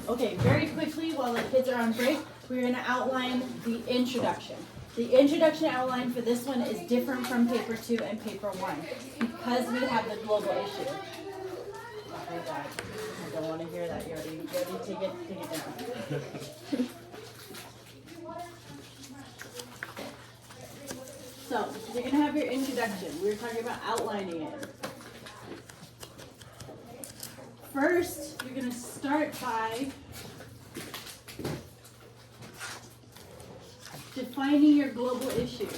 Okay, very quickly, while the kids are on break, we're gonna outline the introduction. The introduction outline for this one is different from paper 2 and paper 1 because we have the global issue. Oh God, I don't wanna hear that, Yodi. Yodi, take it down. So, you're gonna have your introduction. We were talking about outlining it. First, you're gonna start by defining your global issue.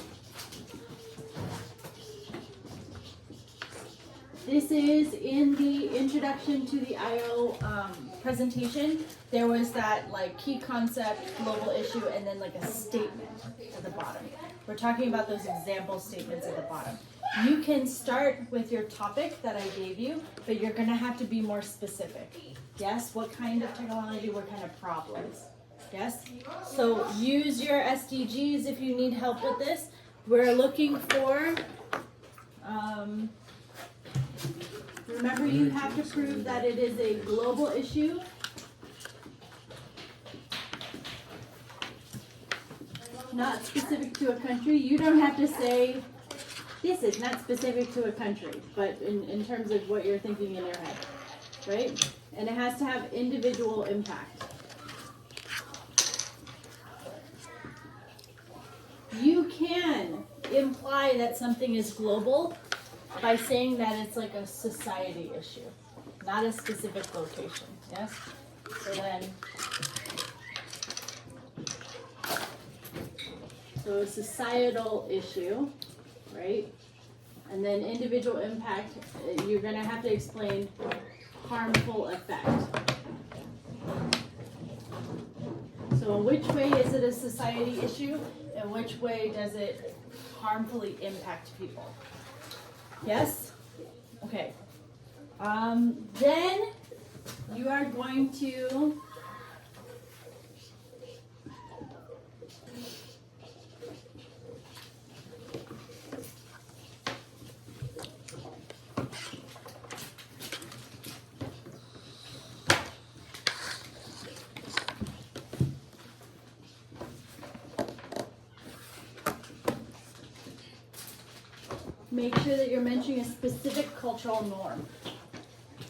This is in the introduction to the IO presentation. There was that like key concept, global issue, and then like a statement at the bottom. We're talking about those example statements at the bottom. You can start with your topic that I gave you, but you're gonna have to be more specific. Yes, what kind of technology, what kind of problems? Yes, so use your SDGs if you need help with this. We're looking for, remember you have to prove that it is a global issue. Not specific to a country. You don't have to say, this is not specific to a country, but in terms of what you're thinking in your head, right? And it has to have individual impact. You can imply that something is global by saying that it's like a society issue, not a specific location, yes? So then, so a societal issue, right? And then individual impact, you're gonna have to explain harmful effect. So in which way is it a society issue? In which way does it harmfully impact people? Yes? Okay. Then you are going to make sure that you're mentioning a specific cultural norm.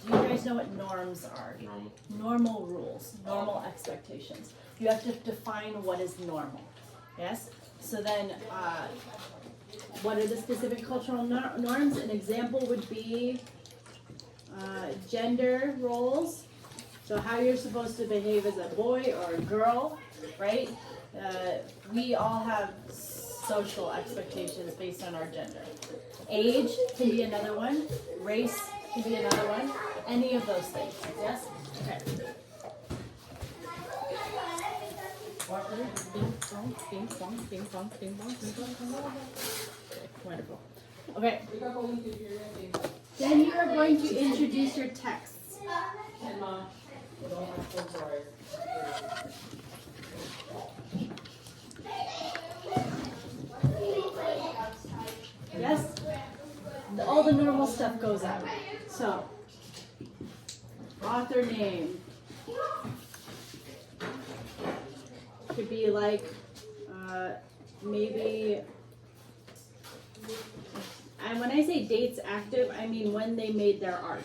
Do you guys know what norms are? Normal rules, normal expectations. You have to define what is normal. Yes? So then, what are the specific cultural norms? An example would be gender roles. So how you're supposed to behave as a boy or a girl, right? We all have social expectations based on our gender. Age can be another one. Race can be another one. Any of those things. Yes? Okay. Bing bong, bing bong, bing bong, bing bong, bing bong, bing bong. Okay, wonderful. Okay. Then you are going to introduce your texts. Yes? All the normal stuff goes out. So, author name. Could be like, maybe, and when I say dates active, I mean when they made their art.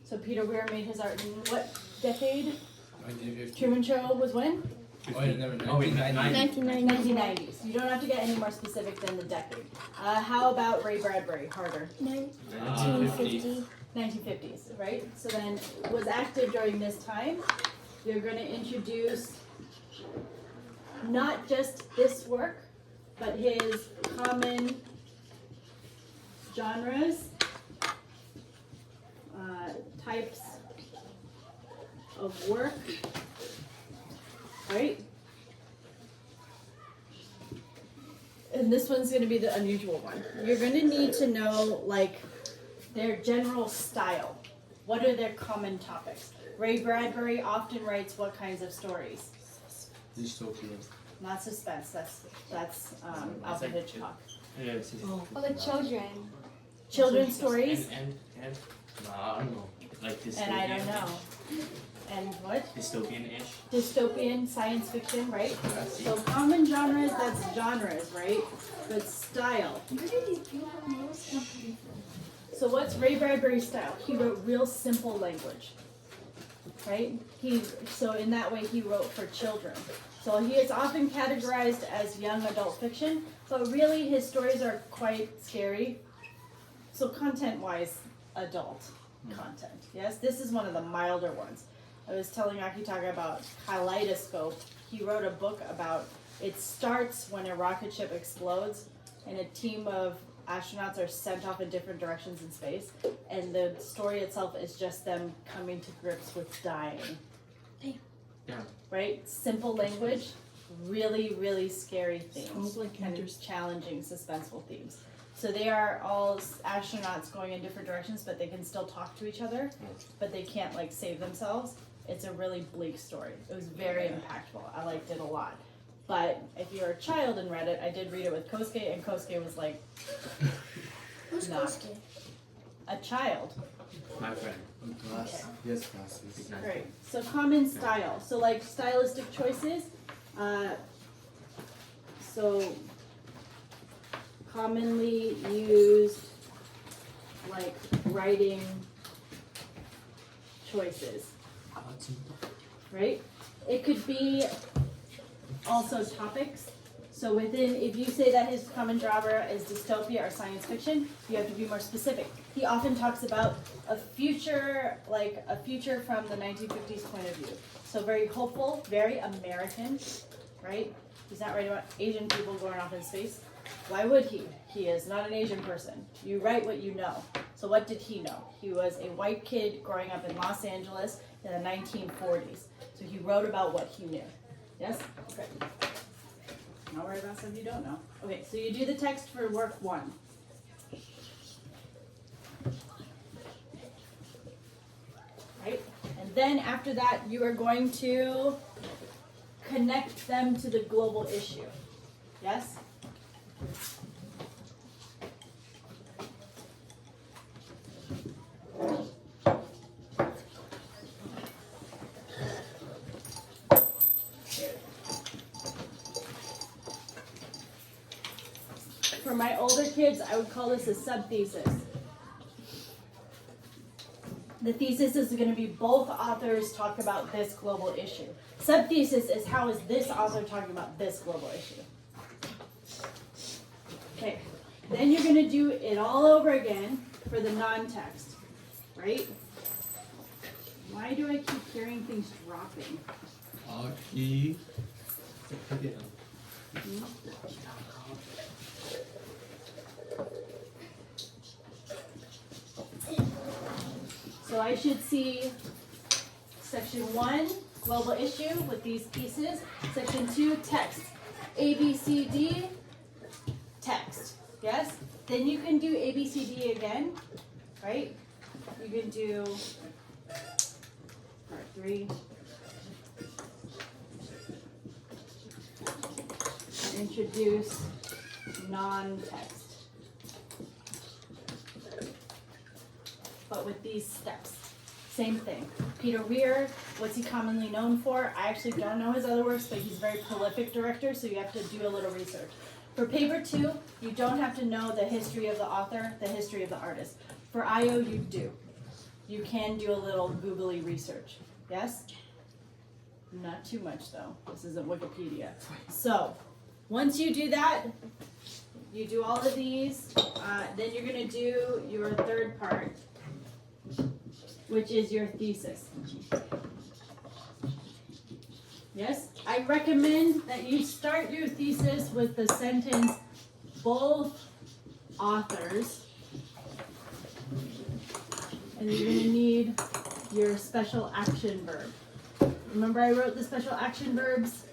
So Peter Weir made his art in what decade? 1950. Truman Show was when? Oh, I never know. 1990s. You don't have to get any more specific than the decade. How about Ray Bradbury? Harder. 1950. 1950s, right? So then, was active during this time. You're going to introduce not just this work, but his common genres, types of work, right? And this one's going to be the unusual one. You're going to need to know, like, their general style. What are their common topics? Ray Bradbury often writes what kinds of stories? Dystopian. Not suspense. That's Alfred Hitchcock. For the children. Children's stories. And no, I don't know. Like this. And I don't know. and what? Dystopian-ish. Dystopian science fiction, right? That's So common genres, that's genres, right? But style. Where did these people from Rose Company from? So what's Ray Bradbury's style? He wrote real simple language, right? So in that way he wrote for children. So he is often categorized as young adult fiction, but really his stories are quite scary. So content-wise, adult content. Yes, this is one of the milder ones. I was telling Akitaka about Kaleidoscope. He wrote a book about, it starts when a rocket ship explodes and a team of astronauts are sent off in different directions in space, and the story itself is just them coming to grips with dying. Yeah. Right? Simple language, really, really scary themes. Sounds like Kind of challenging, suspenseful themes. So they are all astronauts going in different directions, but they can still talk to each other, but they can't like save themselves. It's a really bleak story. It was very impactful. I liked it a lot. But if you're a child and read it, I did read it with Kosuke, and Kosuke was like, Who's Nah. Kosuke? a child. My friend. Class. Yes, classes. Great. So common style. So like stylistic choices. So commonly used like writing choices, right? It could be also topics. So within, if you say that his common genre is dystopia or science fiction, you have to be more specific. He often talks about a future, like a future from the 1950s point of view. So very hopeful, very American, right? He's not writing about Asian people going off in space. Why would he? He is not an Asian person. You write what you know. So what did he know? He was a white kid growing up in Los Angeles in the 1940s. So he wrote about what he knew. Yes? Okay. Not worry about stuff you don't know. Okay, so you do the text for work 1. Right? And then after that, you are going to connect them to the global issue. Yes? For my older kids, I would call this a sub-thesis. The thesis is going to be both authors talk about this global issue. Sub-thesis is how is this author talking about this global issue. Okay, then you're going to do it all over again for the non-text, right? Why do I keep hearing things dropping? Aki. So I should see section 1, global issue with these pieces. Section 2, text. A, B, C, D, text. Yes? Then you can do A, B, C, D again, right? You can do part 3. Introduce non-text. But with these steps. Same thing. Peter Weir, what's he commonly known for? I actually don't know his other works, but he's a very prolific director, so you have to do a little research. For paper 2, you don't have to know the history of the author, the history of the artist. For IO, you do. You can do a little googly research. Yes? Not too much, though. This isn't Wikipedia. So, once you do that, you do all of these, then you're going to do your third part, which is your thesis. Yes? I recommend that you start your thesis with the sentence, both authors, and you're going to need your special action verb. Remember I wrote the special action verbs?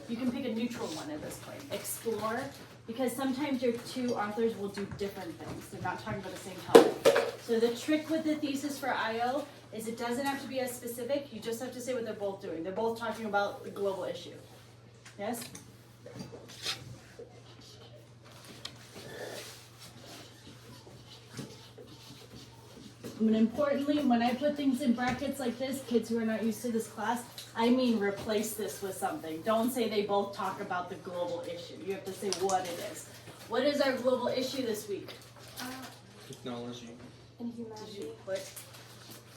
You can pick a neutral one at this point. Explore, because sometimes your two authors will do different things. They're not talking about the same topic. So the trick with the thesis for IO is it doesn't have to be as specific. You just have to say what they're both doing. They're both talking about the global issue. Yes? and importantly, when I put things in brackets like this, kids who are not used to this class, I mean replace this with something. Don't say they both talk about the global issue. You have to say what it is. What is our global issue this week? Technology. And Did humanity. you put?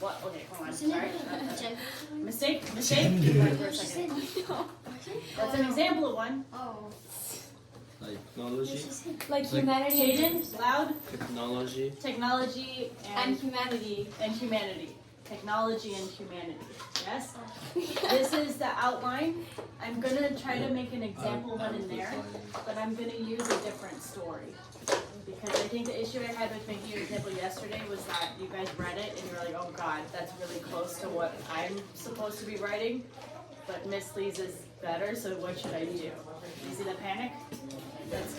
What? Okay, hold on. Isn't Sorry. it gender? Mistake. Wait for a She second. said no. That's an example of one. Oh. Technology. Like humanity Jaden, loud. Technology. Technology and and humanity. humanity. Technology and humanity. Yes? This is the outline. I'm gonna try to make an example one in there, but I'm gonna use a different story. Because I think the issue I had with making an example yesterday was that you guys read it and you were like, oh God, that's really close to what I'm supposed to be writing. But Miss Lee's is better, so what should I do? You see the panic? That's